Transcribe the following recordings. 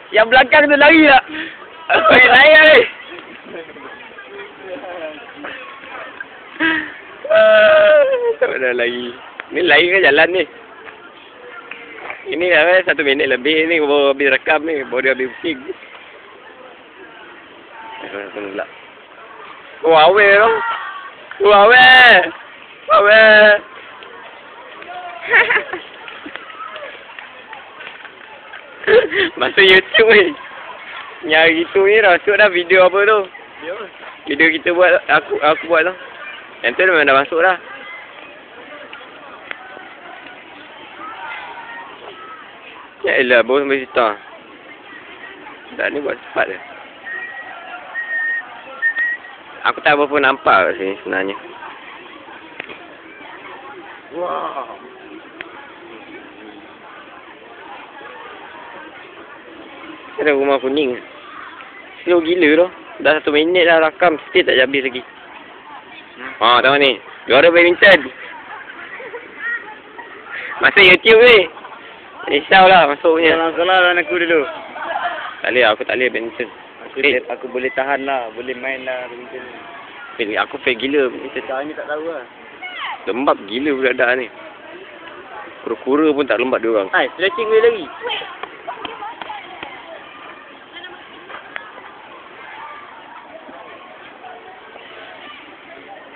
Yang belakang tu lari tak? Lari ni. Tak ada lagi. Ni lari ke jalan ni? Ini dah 1 minit lebih ni baru habis rekam ni. Baru dia habis pusing. Pula. Oh, awet tu. Oh, awet. Awet. Masuk YouTube ni. Nyari gitu ni masuk dah video apa tu. Video kita buat, aku buat tu. Yang tu memang dah masuk dah. Ya elah, baru sampai situ. Tak ni buat cepat je. Aku tak apa pun nampak kat sini sebenarnya. Wow. Ada rumah kuning. Slow gila tu. Dah 1 minit dah rakam. Still tak habis lagi. Haa, tengok ni. Juara badminton. Masuk YouTube ni. Risaulah masuknya. Kalah aku dulu. Tak boleh, aku tak boleh badminton. Aku boleh tahan lah. Boleh main lah badminton ni. Aku fail gila badminton. Sekarang ni tak tahu lah. Lembab gila budak-budak ni. Kura-kura pun tak lembab diorang. Hai, stretching boleh lagi.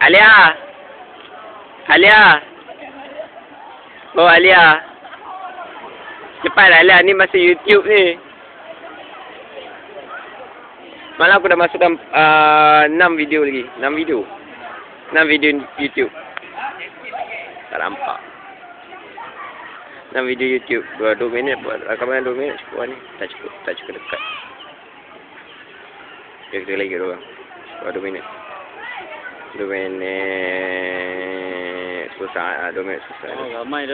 Alia! Alia! Oh, Alia! Cepat Alia, ni masuk YouTube ni. Malam aku dah masukkan 6 video lagi. 6 video. 6 video YouTube. Tak nampak. 6 video YouTube. 2 minit buat rakaman 2 minit cukup lah ni. Tak cukup dekat. Kita lagi orang. 2 minit. 2 minit. Susah. 2 minit susah. Oh, ramai dah.